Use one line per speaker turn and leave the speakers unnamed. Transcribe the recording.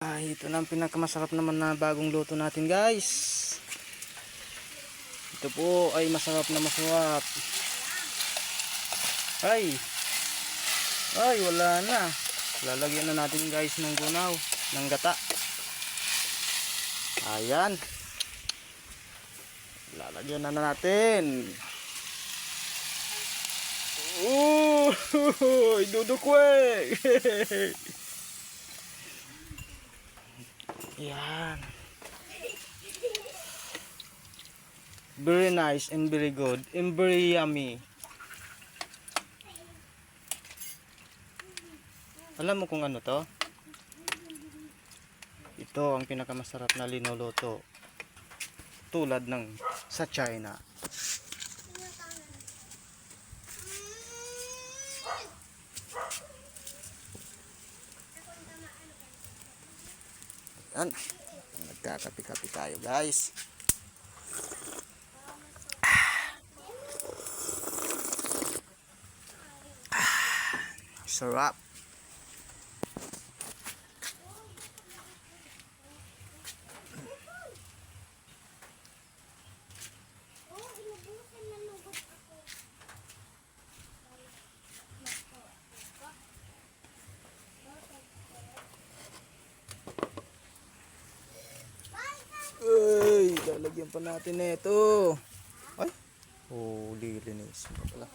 Ito na ang pinakamasarap naman na bagong luto natin, guys. Ito po ay masarap na masarap. Ay, wala na. Lalagyan na natin, guys, ng gunaw, ng gata. Ayan. Lalagyan na natin. Dudukwe. Yan. Very nice and very good and very yummy. Alam mo kung ano to? Ito ang pinakamasarap na linuluto. Tulad ng sa China. Yan. Nagkakapi-kapi tayo, guys. Sarap. Lalagyan pa natin ito. Ay, lilinis pa pala.